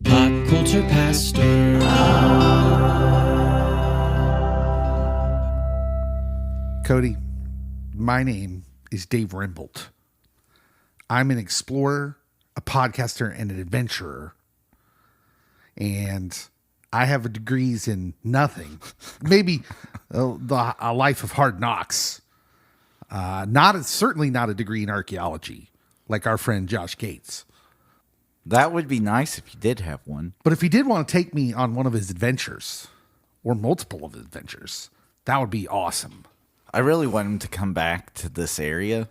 Pop Culture Pastor. Cody, my name is Dave Rimbold. I'm an explorer, a podcaster, and an adventurer. And I have degrees in nothing. Maybe a life of hard knocks. Certainly not a degree in archaeology, like our friend Josh Gates. That would be nice if you did have one. But if he did want to take me on one of his adventures, or multiple of his adventures, that would be awesome. I really want him to come back to this area.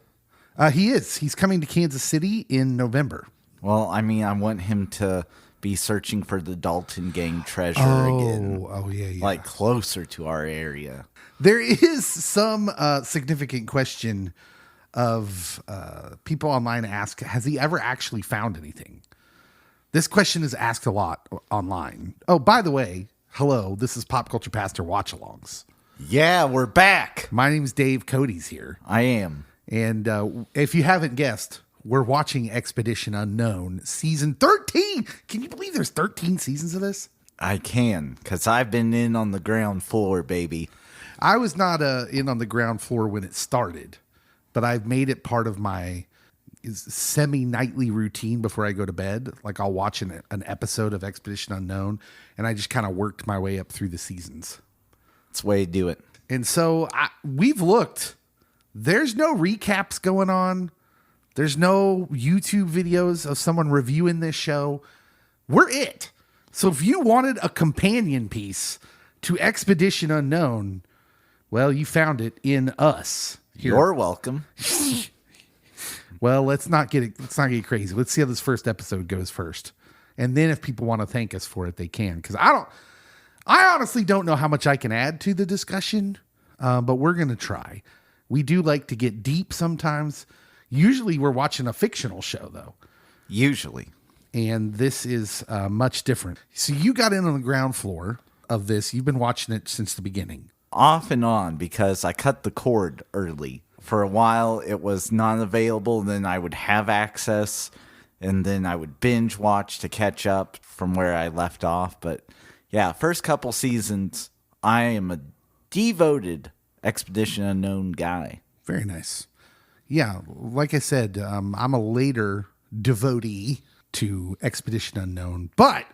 He is. He's coming to Kansas City in November. Well, I mean, I want him to be searching for the Dalton Gang treasure again. Oh, yeah. Like closer to our area. There is some significant question of people online ask, has he ever actually found anything? This question is asked a lot online. Oh, by the way, hello, this is Pop Culture Pastor Watch-Alongs. Yeah, we're back. My name's Dave. Cody's here. I am. And if you haven't guessed, we're watching Expedition Unknown Season 13. Can you believe there's 13 seasons of this? I can, because I've been in on the ground floor, baby. I was not in on the ground floor when it started, but I've made it part of my semi-nightly routine before I go to bed. Like I'll watch an episode of Expedition Unknown, and I just kind of worked my way up through the seasons. That's the way to do it. And so we've looked. There's no recaps going on. There's no YouTube videos of someone reviewing this show. We're it. So if you wanted a companion piece to Expedition Unknown, well, you found it in us. Here. You're welcome. Well, let's not get crazy. Let's see how this first episode goes first. And then if people want to thank us for it, they can. Because I honestly don't know how much I can add to the discussion, but we're going to try. We do like to get deep sometimes. Usually we're watching a fictional show, though. Usually. And this is much different. So you got in on the ground floor of this. You've been watching it since the beginning. Off and on, because I cut the cord early. For a while, it was not available. Then I would have access, and then I would binge watch to catch up from where I left off. But yeah, first couple seasons, I am a devoted Expedition Unknown guy. Very nice. Yeah, like I said, I'm a later devotee to Expedition Unknown, but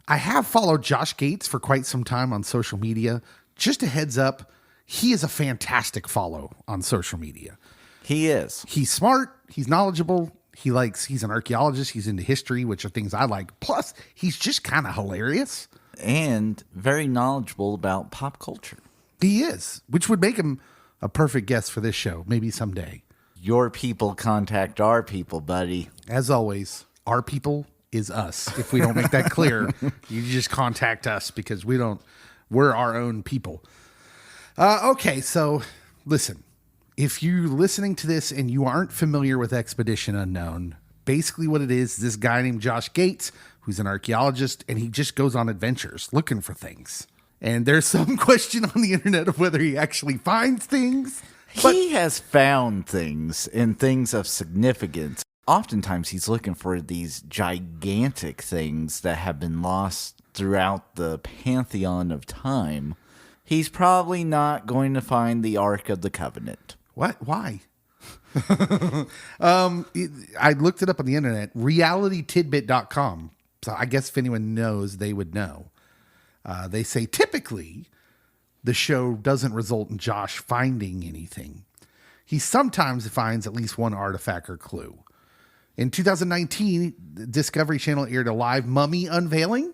I have followed Josh Gates for quite some time on social media. Just a heads up, he is a fantastic follow on social media. He is. He's smart. He's knowledgeable. He's an archaeologist. He's into history, which are things I like. Plus, he's just kind of hilarious. And very knowledgeable about pop culture. He is, which would make him a perfect guest for this show, maybe someday. Your people contact our people, buddy. As always, our people is us. If we don't make that clear, you just contact us because we're our own people. Okay, so listen, if you're listening to this and you aren't familiar with Expedition Unknown, basically what it is, this guy named Josh Gates, who's an archaeologist, and he just goes on adventures looking for things. And there's some question on the internet of whether he actually finds things. He has found things and things of significance. Oftentimes he's looking for these gigantic things that have been lost throughout the pantheon of time. He's probably not going to find the Ark of the Covenant. What? Why? I looked it up on the internet, realitytidbit.com. So I guess if anyone knows, they would know. They say typically the show doesn't result in Josh finding anything. He sometimes finds at least one artifact or clue. In 2019, Discovery Channel aired a live mummy unveiling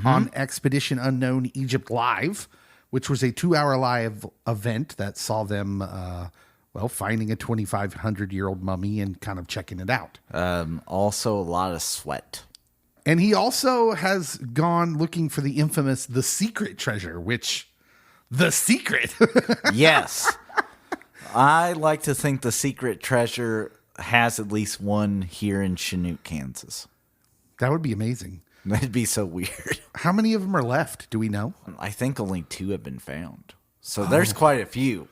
on Expedition Unknown Egypt Live, which was a 2-hour live event that saw them, finding a 2,500-year-old mummy and kind of checking it out. Also a lot of sweat. And he also has gone looking for the infamous The Secret treasure, which... The Secret? Yes. I like to think The Secret treasure has at least one here in Chinook, Kansas. That would be amazing. That'd be so weird. How many of them are left? Do we know? I think only 2 have been found. So there's quite a few.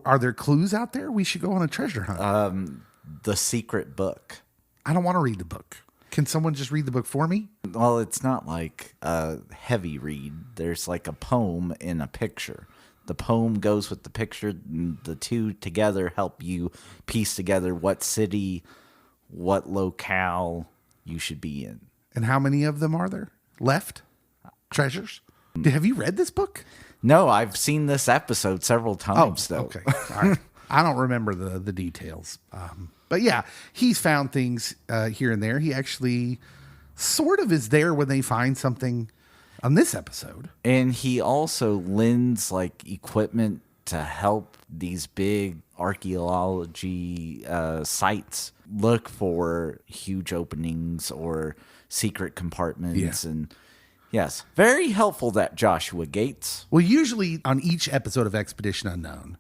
Are there clues out there? We should go on a treasure hunt. The Secret book. I don't want to read the book. Can someone just read the book for me? Well, it's not like a heavy read. There's like a poem in a picture. The poem goes with the picture, and the two together help you piece together what city, what locale you should be in. And how many of them are there left? Treasures? Have you read this book? No, I've seen this episode several times, though. Okay. All right. I don't remember the details. But yeah, he's found things here and there. He actually sort of is there when they find something on this episode. And he also lends like equipment to help these big archaeology sites look for huge openings or secret compartments. Yeah. And yes, very helpful, that Joshua Gates. Well, usually on each episode of Expedition Unknown,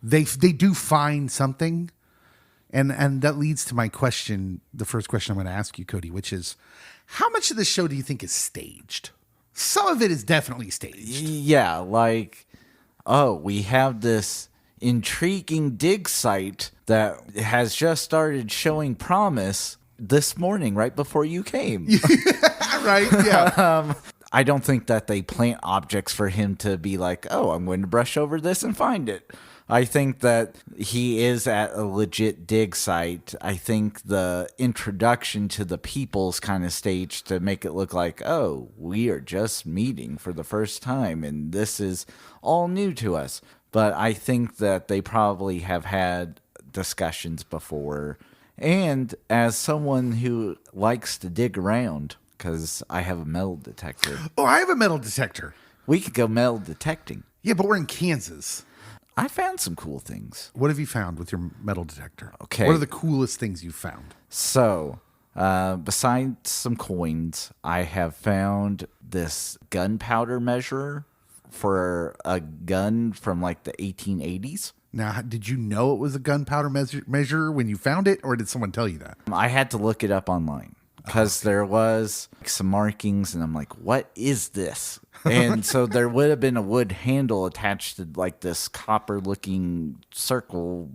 they do find something. And that leads to my question, the first question I'm going to ask you, Cody, which is, how much of this show do you think is staged? Some of it is definitely staged. Yeah, like, oh, we have this intriguing dig site that has just started showing promise this morning, right before you came. Right, yeah. I don't think that they plant objects for him to be like, oh, I'm going to brush over this and find it. I think that he is at a legit dig site. I think the introduction to the people's kind of staged to make it look like, oh, we are just meeting for the first time and this is all new to us. But I think that they probably have had discussions before. And as someone who likes to dig around, because I have a metal detector. Oh, I have a metal detector. We could go metal detecting. Yeah, but we're in Kansas. I found some cool things. What have you found with your metal detector? Okay. What are the coolest things you've found? So, besides some coins, I have found this gunpowder measurer for a gun from like the 1880s. Now, did you know it was a gunpowder measure when you found it, or did someone tell you that? I had to look it up online because there was some markings, and I'm like, what is this? And so there would have been a wood handle attached to like this copper-looking circle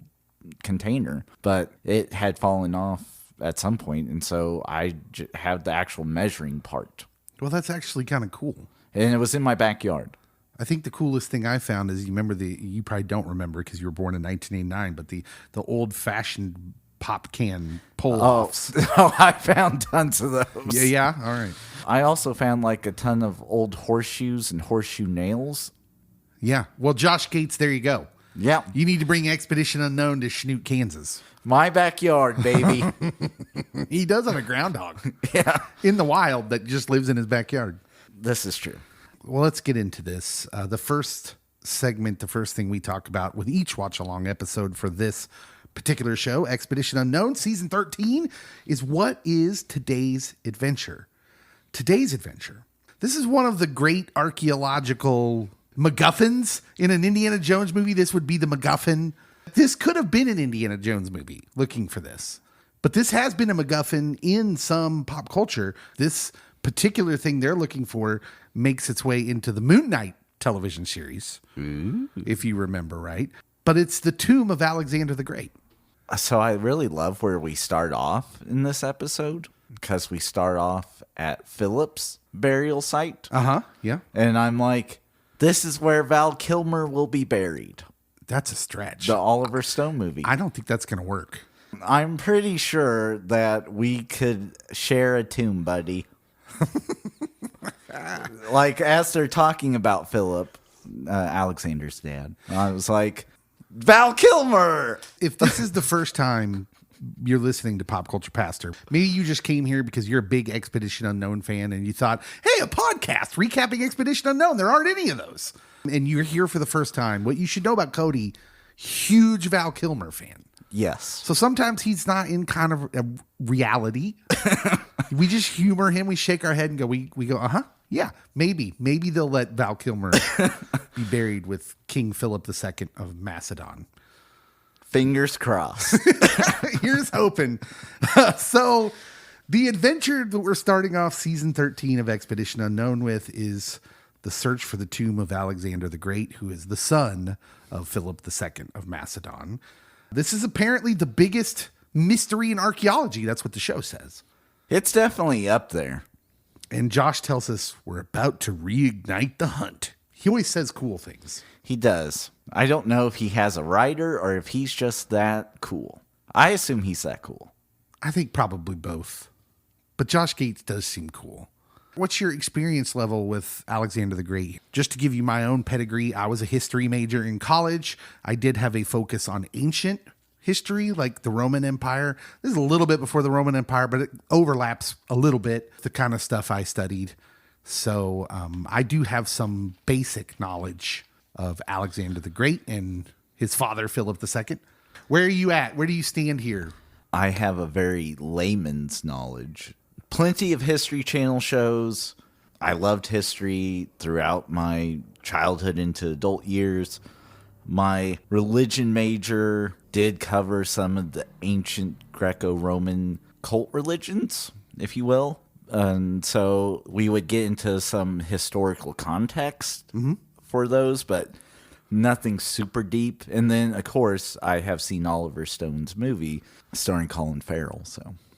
container, but it had fallen off at some point, and so I have the actual measuring part. Well, that's actually kind of cool. And it was in my backyard. I think the coolest thing I found is, you probably don't remember because you were born in 1989, but the old-fashioned pop can pull-offs. Oh, I found tons of those. Yeah, all right. I also found like a ton of old horseshoes and horseshoe nails. Yeah, well, Josh Gates, there you go. Yeah. You need to bring Expedition Unknown to Schnute, Kansas. My backyard, baby. He does have a groundhog. Yeah. In the wild that just lives in his backyard. This is true. Well, let's get into this. The first segment, the first thing we talk about with each watch-along episode for this particular show, Expedition Unknown, Season 13, is what is today's adventure? Today's adventure. This is one of the great archaeological MacGuffins in an Indiana Jones movie. This would be the MacGuffin. This could have been an Indiana Jones movie looking for this. But this has been a MacGuffin in some pop culture. This particular thing they're looking for makes its way into the Moon Knight television series, if you remember right. But it's the tomb of Alexander the Great. So I really love where we start off in this episode because we start off at Philip's burial site. Yeah. And I'm like, this is where Val Kilmer will be buried. That's a stretch. The Oliver Stone movie. I don't think that's going to work. I'm pretty sure that we could share a tomb, buddy. Like, as they're talking about Philip, Alexander's dad, I was like, Val Kilmer! If this is the first time you're listening to Pop Culture Pastor, maybe you just came here because you're a big Expedition Unknown fan and you thought, hey, a podcast recapping Expedition Unknown. There aren't any of those. And you're here for the first time. What you should know about Cody, huge Val Kilmer fan. Yes. So sometimes he's not in kind of a reality. We just humor him. We shake our head and go, we go, yeah, maybe. Maybe they'll let Val Kilmer be buried with King Philip II of Macedon. Fingers crossed. Here's hoping. So the adventure that we're starting off season 13 of Expedition Unknown with is the search for the tomb of Alexander the Great, who is the son of Philip II of Macedon. This is apparently the biggest mystery in archaeology. That's what the show says. It's definitely up there. And Josh tells us we're about to reignite the hunt. He always says cool things. He does. I don't know if he has a writer or if he's just that cool. I assume he's that cool. I think probably both. But Josh Gates does seem cool. What's your experience level with Alexander the Great? Just to give you my own pedigree, I was a history major in college. I did have a focus on ancient history, like the Roman Empire. This is a little bit before the Roman Empire, but it overlaps a little bit the kind of stuff I studied. So I do have some basic knowledge of Alexander the Great and his father, Philip II. Where are you at? Where do you stand here? I have a very layman's knowledge. Plenty of History Channel shows. I loved history throughout my childhood into adult years. My religion major did cover some of the ancient Greco-Roman cult religions, if you will. And so we would get into some historical context for those, but nothing super deep. And then, of course, I have seen Oliver Stone's movie starring Colin Farrell.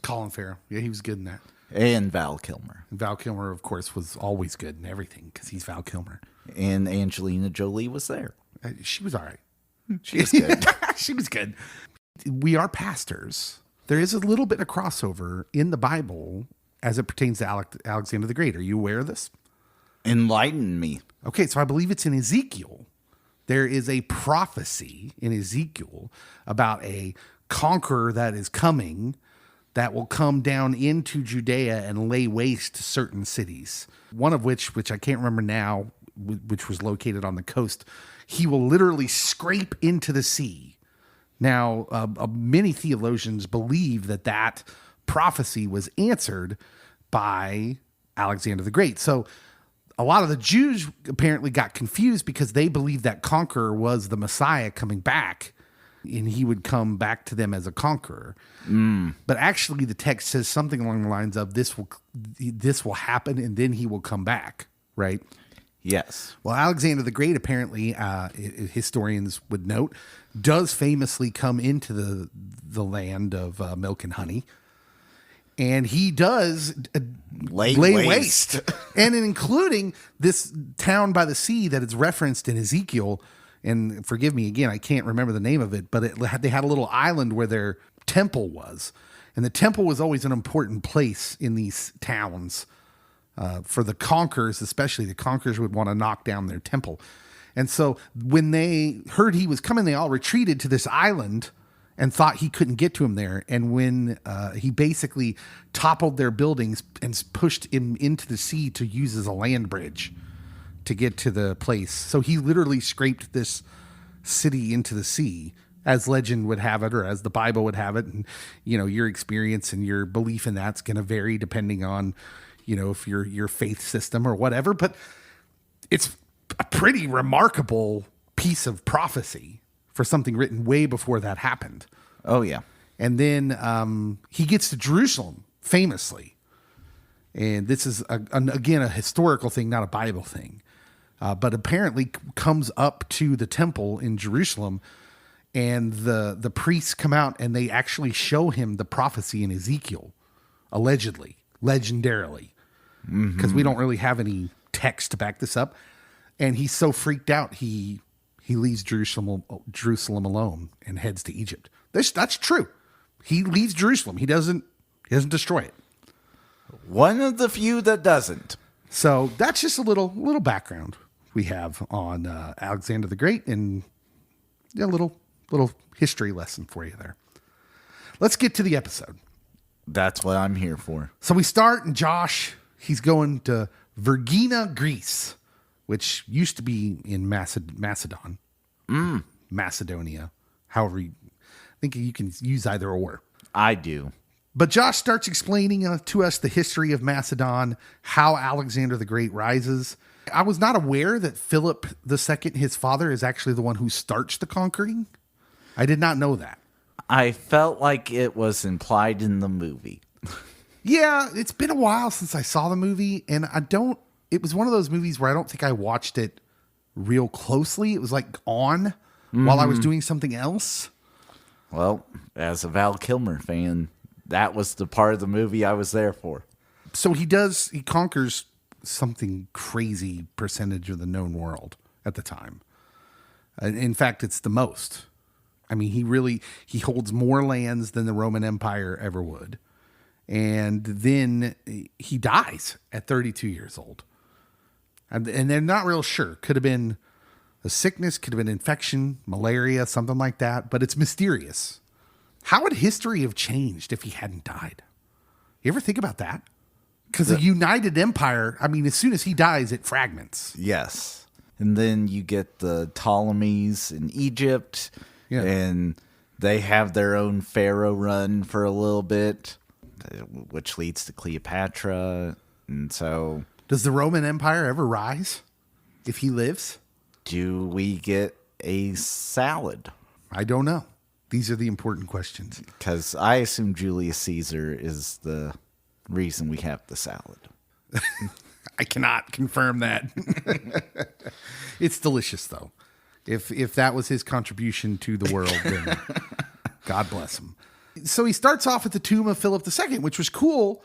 Colin Farrell. Yeah, he was good in that. And Val Kilmer. And Val Kilmer, of course, was always good in everything because he's Val Kilmer. And Angelina Jolie was there. She was all right. She was good. She was good. We are pastors. There is a little bit of crossover in the Bible as it pertains to Alexander the Great. Are you aware of this? Enlighten me. Okay, so I believe it's in Ezekiel. There is a prophecy in Ezekiel about a conqueror that is coming that will come down into Judea and lay waste to certain cities. One of which I can't remember now, which was located on the coast. He will literally scrape into the sea. Now, many theologians believe that prophecy was answered by Alexander the Great. So a lot of the Jews apparently got confused because they believed that conqueror was the Messiah coming back, and he would come back to them as a conqueror. But actually, the text says something along the lines of this will happen, and then he will come back, right? Yes. Well, Alexander the Great, apparently, historians would note, does famously come into the land of milk and honey. And he does lay waste. And including this town by the sea that is referenced in Ezekiel. And forgive me again, I can't remember the name of it, but they had a little island where their temple was. And the temple was always an important place in these towns. For the conquerors, especially, the conquerors would want to knock down their temple. And so when they heard he was coming, they all retreated to this island and thought he couldn't get to him there. And when he basically toppled their buildings and pushed him into the sea to use as a land bridge to get to the place. So he literally scraped this city into the sea, as legend would have it, or as the Bible would have it. And, your experience and your belief in that's going to vary depending on, if your faith system or whatever. But it's a pretty remarkable piece of prophecy for something written way before that happened. Oh, yeah. And then he gets to Jerusalem, famously. And this is, again, a historical thing, not a Bible thing. But apparently comes up to the temple in Jerusalem, and the priests come out and they actually show him the prophecy in Ezekiel, allegedly, legendarily, because we don't really have any text to back this up. And he's so freaked out, he leaves Jerusalem alone and heads to Egypt. That's true. He leaves Jerusalem. He doesn't destroy it. One of the few that doesn't. So that's just a little background we have on Alexander the Great, and a little history lesson for you there. Let's get to the episode. That's what I'm here for. So we start, and Josh, he's going to Vergina, Greece, which used to be in Macedon. Macedonia. However, I think you can use either or. I do. But Josh starts explaining to us the history of Macedon, how Alexander the Great rises. I was not aware that Philip II, his father, is actually the one who starts the conquering. I did not know that. I felt like it was implied in the movie. Yeah, it's been a while since I saw the movie, and it was one of those movies where I don't think I watched it real closely. It was like on while I was doing something else. Well, as a Val Kilmer fan, that was the part of the movie I was there for. So he conquers something crazy percentage of the known world at the time. In fact, it's the most. I mean, he holds more lands than the Roman Empire ever would. And then he dies at 32 years old. And they're not real sure. Could have been a sickness, could have been infection, malaria, something like that. But it's mysterious. How would history have changed if he hadn't died? You ever think about that? Because the United Empire, I mean, as soon as he dies, it fragments. Yes. And then you get the Ptolemies in Egypt, and they have their own pharaoh run for a little bit, which leads to Cleopatra. And so... Does the Roman Empire ever rise if he lives? Do we get a salad? I don't know. These are the important questions. Because I assume Julius Caesar is the reason we have the salad. I cannot confirm that. It's delicious, though. If that was his contribution to the world, then God bless him. So he starts off at the tomb of Philip II, which was cool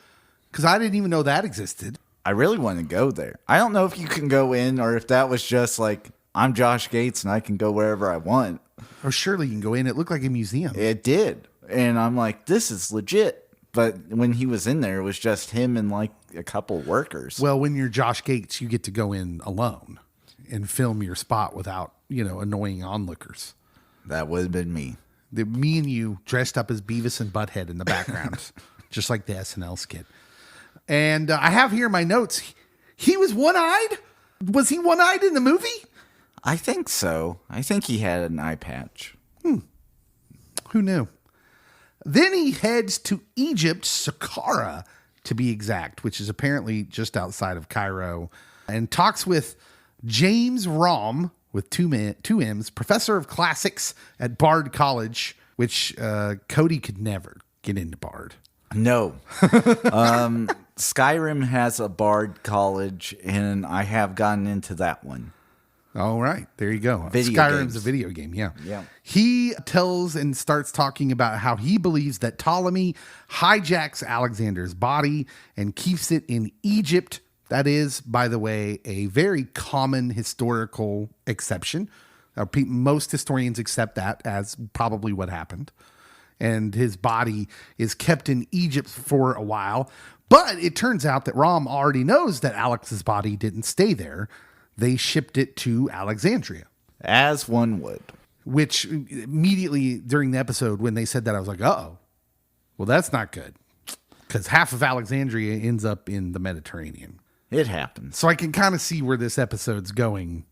because I didn't even know that existed. I really want to go there. I don't know if you can go in or if that was just like, I'm Josh Gates and I can go wherever I want. Oh, surely you can go in. It looked like a museum. It did. And I'm like, this is legit. But when he was in there, it was just him and like a couple workers. Well, when you're Josh Gates, you get to go in alone and film your spot without, annoying onlookers. That would have been me. Me and you dressed up as Beavis and Butthead in the background, just like the SNL skit. And I have here my notes. He was one-eyed? Was he one-eyed in the movie? I think so. I think he had an eye patch. Who knew? Then he heads to Egypt, Saqqara, to be exact, which is apparently just outside of Cairo, and talks with James Rom, with two M's, professor of classics at Bard College, which Cody could never get into Bard. No. Skyrim has a Bard College, and I have gotten into that one. All right, there you go. Skyrim's a video game, yeah. He tells and starts talking about how he believes that Ptolemy hijacks Alexander's body and keeps it in Egypt. That is, by the way, a very common historical exception. Most historians accept that as probably what happened. And his body is kept in Egypt for a while. But it turns out that Rom already knows that Alex's body didn't stay there. They shipped it to Alexandria. As one would. Which immediately during the episode when they said that, I was like, uh-oh. Well, that's not good. Because half of Alexandria ends up in the Mediterranean. It happens. So I can kind of see where this episode's going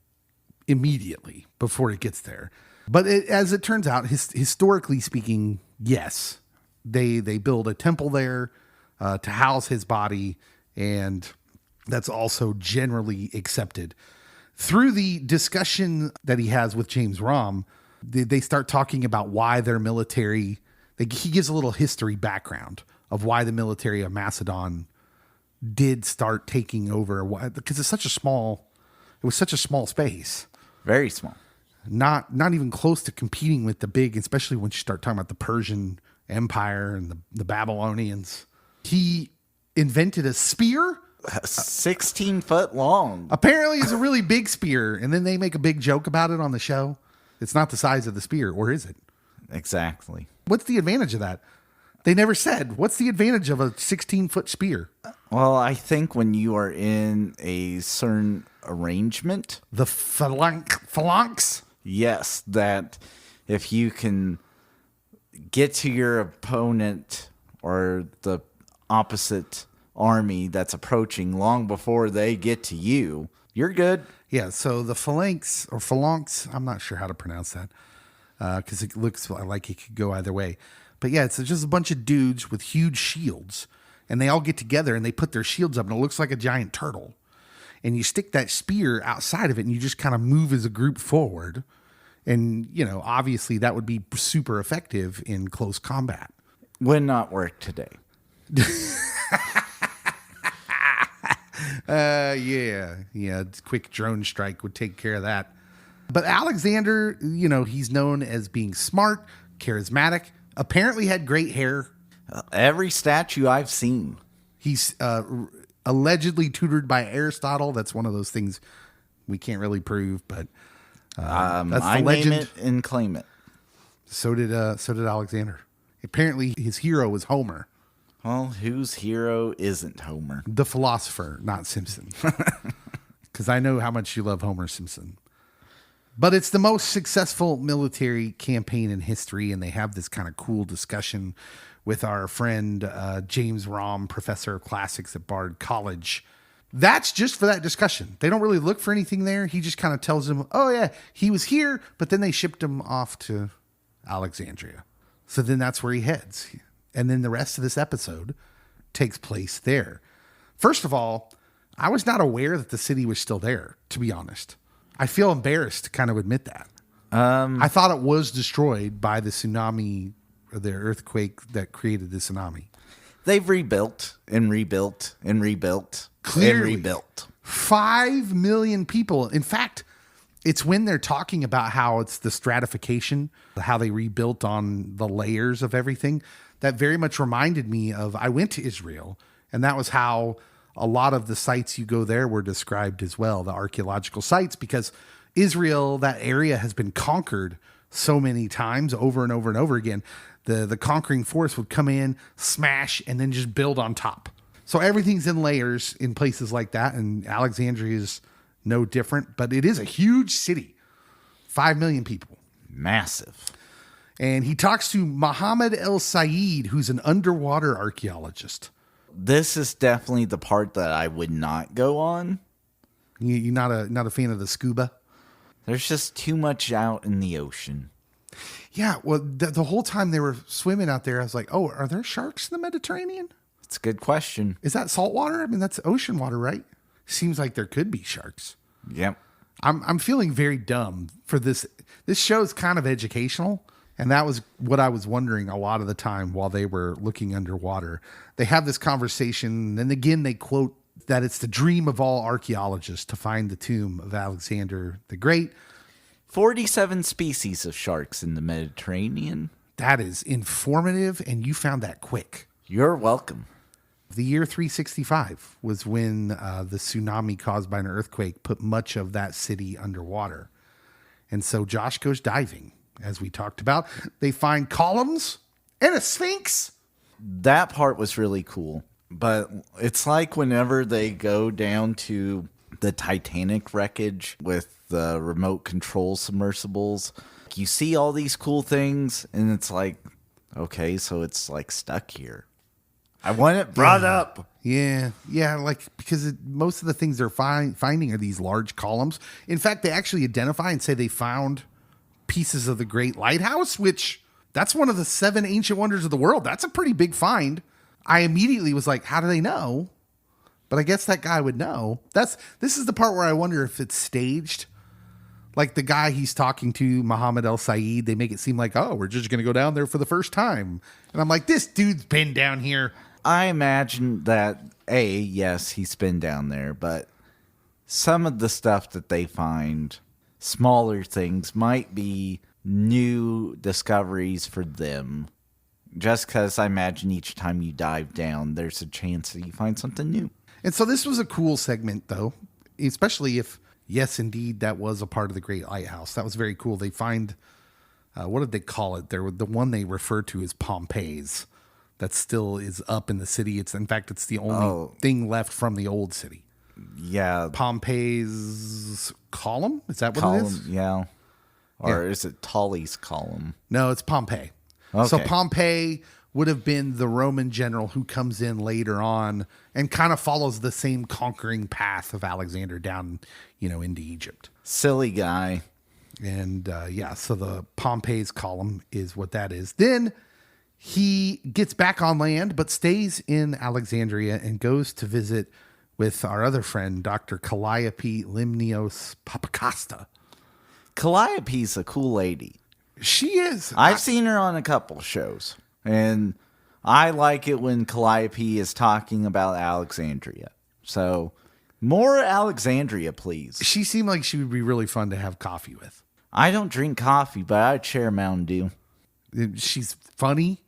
immediately before it gets there. But as it turns out, historically speaking, yes. They build a temple there to house his body, and that's also generally accepted. Through the discussion that he has with James Rom, they start talking about why their military, he gives a little history background of why the military of Macedon did start taking over, because it was such a small space. Very small. Not even close to competing with the big, especially when you start talking about the Persian Empire and the Babylonians. He invented a spear. 16 foot long. Apparently it's a really big spear. And then they make a big joke about it on the show. It's not the size of the spear, or is it? Exactly. What's the advantage of that? They never said. What's the advantage of a 16-foot spear? Well, I think when you are in a certain arrangement. The phalanx? Yes, that if you can get to your opponent or the opposite army that's approaching long before they get to you, you're good. Yeah, so the phalanx, I'm not sure how to pronounce that because it looks like it could go either way. But yeah, it's just a bunch of dudes with huge shields, and they all get together and they put their shields up, and it looks like a giant turtle. And you stick that spear outside of it, and you just kind of move as a group forward. And, obviously that would be super effective in close combat. Would not work today. Yeah. Quick drone strike would take care of that. But Alexander, he's known as being smart, charismatic, apparently had great hair. Every statue I've seen. He's allegedly tutored by Aristotle. That's one of those things we can't really prove, but that's the I legend. name it and claim it. So did Alexander. Apparently, his hero was Homer, Well, whose hero isn't Homer? the philosopher, not Simpson. Because I know how much you love Homer Simpson. But it's the most successful military campaign in history, and they have this kind of cool discussion with our friend James Rom, professor of classics at Bard College. That's just for that discussion. They don't really look for anything there. He just kind of tells them, oh, yeah, he was here, but then they shipped him off to Alexandria. So then that's where he heads. And then the rest of this episode takes place there. First of all, I was not aware that the city was still there, to be honest. I feel embarrassed to kind of admit that. I thought it was destroyed by the tsunami or the earthquake that created the tsunami. They've rebuilt and rebuilt and rebuilt Clearly. and rebuilt. 5 million people. In fact, it's when they're talking about how it's the stratification, how they rebuilt on the layers of everything, that very much reminded me of, I went to Israel, and that was how a lot of the sites you go there were described as well, the archaeological sites, because Israel, that area has been conquered so many times over and over and over again. The conquering force would come in, smash, and then just build on top. So everything's in layers in places like that, and Alexandria is no different, but it is a huge city. 5 million people. Massive. And he talks to Mohammed El Sayed, who's an underwater archaeologist. This is definitely the part that I would not go on. You're not a fan of the scuba? There's just too much out in the ocean. Yeah, well, the whole time they were swimming out there, I was like, oh, are there sharks in the Mediterranean? It's a good question. Is that salt water? I mean, that's ocean water, right? Seems like there could be sharks. Yep. I'm feeling very dumb for this. This show's kind of educational, and that was what I was wondering a lot of the time while they were looking underwater. They have this conversation, and again, they quote that it's the dream of all archaeologists to find the tomb of Alexander the Great. 47 species of sharks in the Mediterranean. That is informative, and you found that quick. You're welcome. The year 365 was when the tsunami caused by an earthquake put much of that city underwater. And so Josh goes diving, as we talked about. They find columns and a sphinx. That part was really cool. But it's like whenever they go down to the Titanic wreckage with the remote control submersibles, you see all these cool things, and it's like, okay, so it's like stuck here. I want it brought up. Yeah, like because most of the things they're finding are these large columns. In fact, they actually identify and say they found pieces of the Great Lighthouse, which that's one of the 7 ancient wonders of the world. That's a pretty big find. I immediately was like, how do they know? But I guess that guy would know. This is the part where I wonder if it's staged. Like the guy he's talking to, Mohammed El Sayed, they make it seem like, oh, we're just going to go down there for the first time. And I'm like, this dude's been down here. I imagine that, yes, he's been down there, but some of the stuff that they find, smaller things, might be new discoveries for them. Just because I imagine each time you dive down, there's a chance that you find something new. And so this was a cool segment, though, especially if, yes, indeed, that was a part of the Great Lighthouse. That was very cool. They find, what did they call it? The one they refer to as Pompeii's. That still is up in the city. In fact, it's the only thing left from the old city. Yeah. Pompeii's column? Is that what it is? Yeah. Or is it Tully's column? No, it's Pompey. Okay. So Pompey would have been the Roman general who comes in later on and kind of follows the same conquering path of Alexander down, into Egypt. Silly guy. And so the Pompeii's column is what that is. Then he gets back on land, but stays in Alexandria and goes to visit with our other friend, Dr. Calliope Limnios Papakasta. Calliope's a cool lady. She is. I've seen her on a couple shows, and I like it when Calliope is talking about Alexandria. So, more Alexandria, please. She seemed like she would be really fun to have coffee with. I don't drink coffee, but I'd share Mountain Dew. She's funny.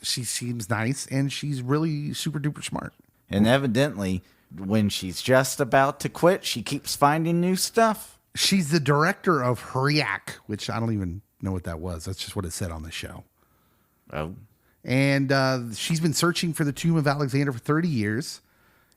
She seems nice, and she's really super duper smart. And evidently, when she's just about to quit, she keeps finding new stuff. She's the director of HRIAC, which I don't even know what that was. That's just what it said on the show. Oh. And she's been searching for the tomb of Alexander for 30 years.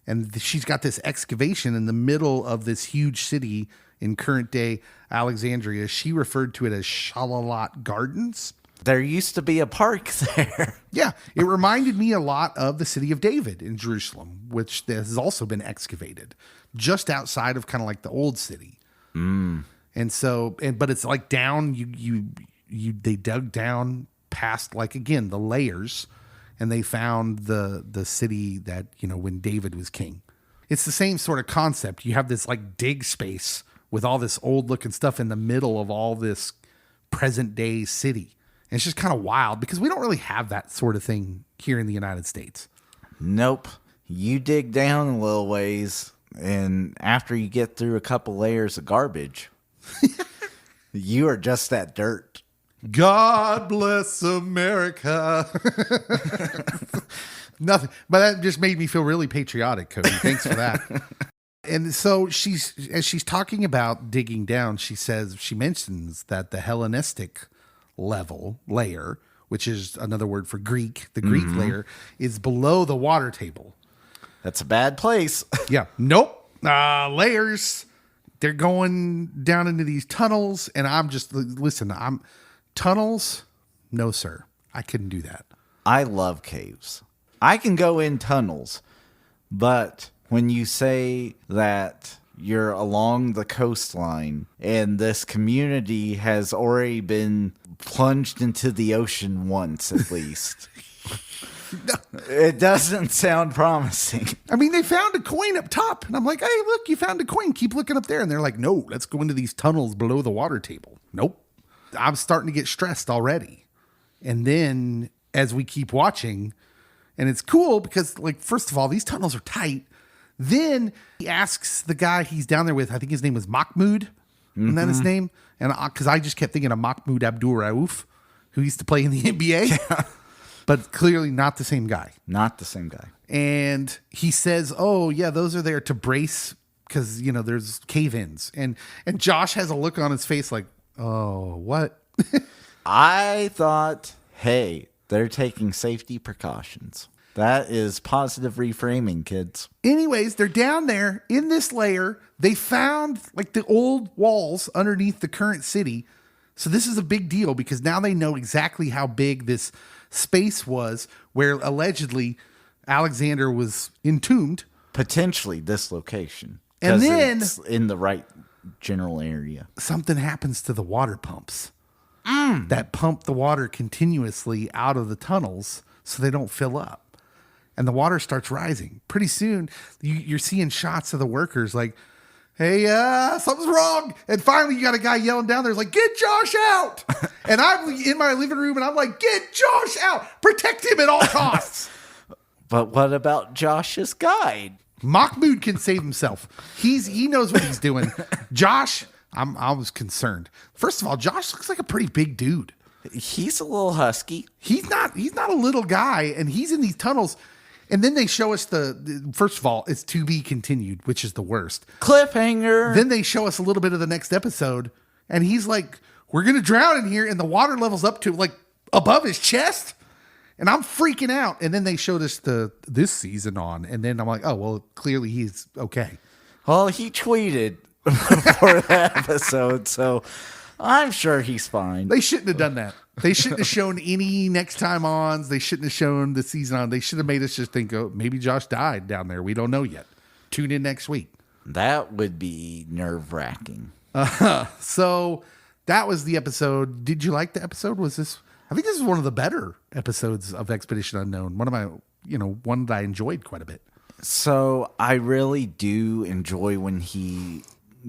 And she's got this excavation in the middle of this huge city in current day Alexandria. She referred to it as Shalalat Gardens. There used to be a park there. Yeah, it reminded me a lot of the city of David in Jerusalem, which has also been excavated just outside of kind of like the old city. And so, but it's like down, they dug down past, like, again, the layers, and they found the city that, when David was king. It's the same sort of concept. You have this like dig space with all this old looking stuff in the middle of all this present day city. And it's just kind of wild because we don't really have that sort of thing here in the United States. Nope. You dig down a little ways, and after you get through a couple layers of garbage, you are just that dirt. God bless America. Nothing. But that just made me feel really patriotic, Cody. Thanks for that. And so as she's talking about digging down, she mentions that the Hellenistic layer, which is another word for Greek, the Greek layer, is below the water table. That's a bad place. Yeah. Nope. Layers. They're going down into these tunnels, and I'm just, listen, tunnels? No, sir. I couldn't do that. I love caves. I can go in tunnels, but when you say that you're along the coastline and this community has already been plunged into the ocean once at least, it doesn't sound promising. I mean, they found a coin up top, and I'm like, hey, look, you found a coin. Keep looking up there. And they're like, no, let's go into these tunnels below the water table. Nope. I'm starting to get stressed already. And then as we keep watching, and it's cool because, like, first of all, these tunnels are tight. Then he asks the guy he's down there with, I think his name was Mahmoud. Isn't that his name? And because I just kept thinking of Mahmoud Abdul Rauf, who used to play in the NBA. Yeah. But clearly not the same guy. Not the same guy. And he says, oh, yeah, those are there to brace because, there's cave-ins. And Josh has a look on his face like, oh, what? I thought, hey, they're taking safety precautions. That is positive reframing, kids. Anyways, they're down there in this layer. They found like the old walls underneath the current city. So this is a big deal because now they know exactly how big this space was where allegedly Alexander was entombed. Potentially this location. And then it's in the right general area. Something happens to the water pumps that pump the water continuously out of the tunnels so they don't fill up. And the water starts rising. Pretty soon, you're seeing shots of the workers like, hey, something's wrong. And finally, you got a guy yelling down there, like, get Josh out. And I'm in my living room, and I'm like, get Josh out. Protect him at all costs. But what about Josh's guide? Mahmoud can save himself. He knows what he's doing. Josh, I was concerned. First of all, Josh looks like a pretty big dude. He's a little husky. He's not a little guy, and he's in these tunnels. And then they show us first of all, it's to be continued, which is the worst. Cliffhanger. Then they show us a little bit of the next episode, and he's like, we're going to drown in here, and the water levels up to like above his chest. And I'm freaking out. And then they showed us this season on, and then I'm like, oh, well, clearly he's okay. Well, he tweeted for that episode, so I'm sure he's fine. They shouldn't have done that. They shouldn't have shown any next time ons. They shouldn't have shown the season on. They should have made us just think, oh, maybe Josh died down there. We don't know yet. Tune in next week. That would be nerve-wracking. So that was the episode. Did you like the episode? I think this is one of the better episodes of Expedition Unknown. One that I enjoyed quite a bit. So I really do enjoy when he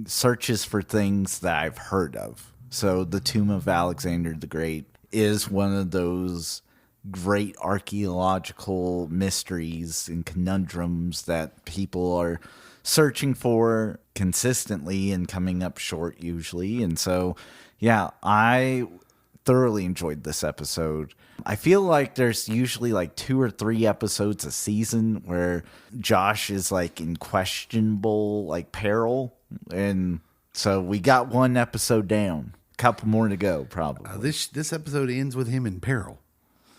searches for things that I've heard of. So the Tomb of Alexander the Great is one of those great archaeological mysteries and conundrums that people are searching for consistently and coming up short usually. And so, yeah, the thoroughly enjoyed this episode. I feel like there's usually like 2 or 3 episodes a season where Josh is like in questionable like peril. And so we got 1 episode down. A couple more to go, probably. This episode ends with him in peril,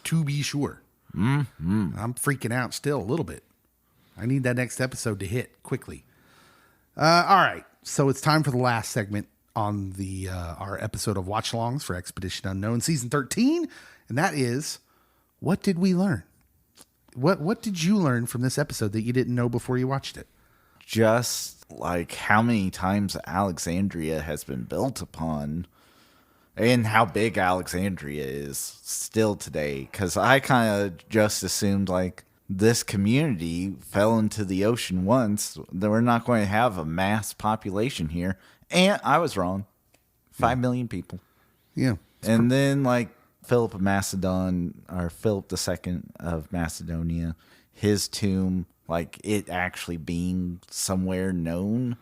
to be sure. Mm-hmm. I'm freaking out still a little bit. I need that next episode to hit quickly. All right, so it's time for the last segment on the our episode of Watch-Alongs for Expedition Unknown Season 13, and that is, what did we learn? What did you learn from this episode that you didn't know before you watched it? Just like how many times Alexandria has been built upon and how big Alexandria is still today. Because I kind of just assumed like this community fell into the ocean once, that we're not going to have a mass population here. And I was wrong. 5 million people. Yeah. And then like Philip of Macedon, or Philip II of Macedonia, his tomb, like it actually being somewhere known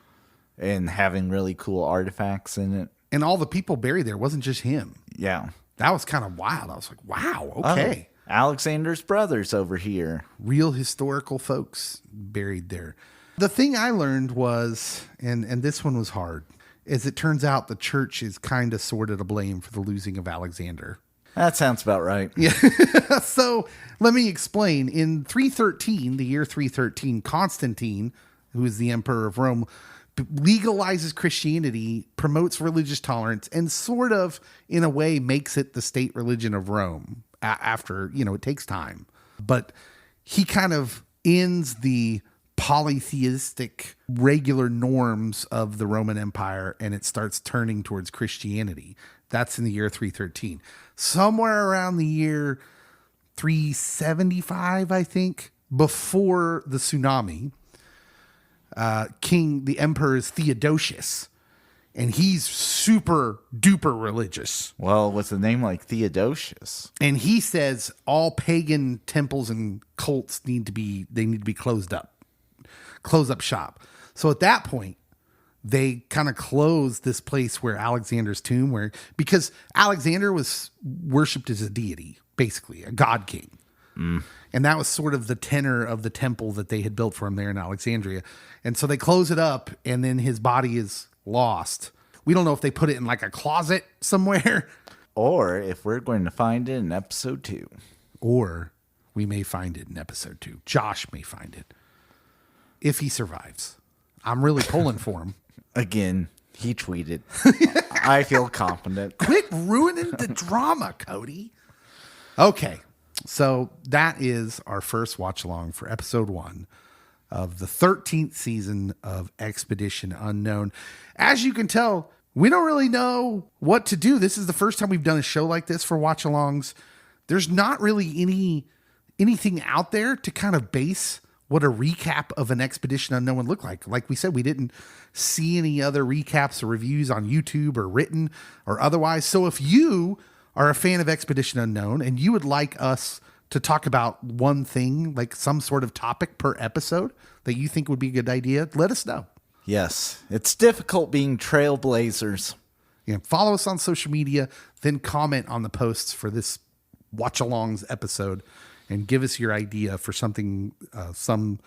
and having really cool artifacts in it. And all the people buried there wasn't just him. Yeah. That was kind of wild. I was like, wow, okay. Oh, Alexander's brothers over here. Real historical folks buried there. The thing I learned was, and this one was hard, is it turns out the church is kind of sort of to blame for the losing of Alexander. That sounds about right. Yeah. So let me explain. In 313, the year 313, Constantine, who is the emperor of Rome, legalizes Christianity, promotes religious tolerance, and sort of, in a way, makes it the state religion of Rome after, it takes time. But he kind of ends the polytheistic regular norms of the Roman Empire, and it starts turning towards Christianity. That's in the year 313. Somewhere around the year 375, I think, before the tsunami, the emperor is Theodosius, and he's super duper religious. Well, with a name like Theodosius. And he says all pagan temples and cults need to be closed up. Close up shop. So at that point, they kind of closed this place where Alexander's tomb, because Alexander was worshipped as a deity, basically a god king. And that was sort of the tenor of the temple that they had built for him there in Alexandria. And so they close it up, and then his body is lost. We don't know if they put it in like a closet somewhere. Or if we're going to find it in episode 2. Or we may find it in episode 2. Josh may find it. If he survives. I'm really pulling for him. Again, he tweeted. I feel confident. Quit ruining the drama, Cody. Okay. So that is our first watch along for episode 1 of the 13th season of Expedition Unknown. As you can tell, we don't really know what to do. This is the first time we've done a show like this for watch alongs. There's not really anything out there to kind of base what a recap of an Expedition Unknown would look like. Like we said, we didn't see any other recaps or reviews on YouTube or written or otherwise. So if you are a fan of Expedition Unknown and you would like us to talk about one thing, like some sort of topic per episode that you think would be a good idea, let us know. Yes, it's difficult being trailblazers. Yeah, follow us on social media, then comment on the posts for this watch-alongs episode and give us your idea for something, some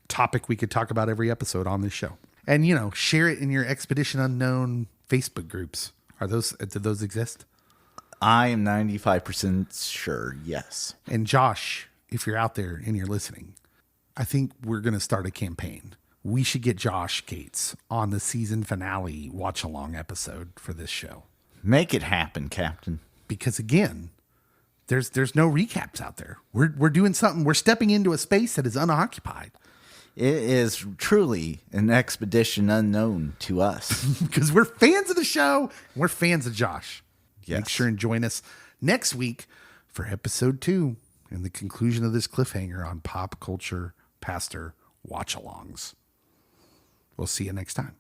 topic we could talk about every episode on this show. And, share it in your Expedition Unknown Facebook groups. Do those exist? I am 95% sure, yes. And Josh, if you're out there and you're listening, I think we're going to start a campaign. We should get Josh Gates on the season finale watch-along episode for this show. Make it happen, Captain. Because again, there's no recaps out there. We're doing something. We're stepping into a space that is unoccupied. It is truly an expedition unknown to us. Because we're fans of the show. And we're fans of Josh. Yes. Make sure and join us next week for episode 2 and the conclusion of this cliffhanger on Pop Culture Pastor Watch-Alongs. We'll see you next time.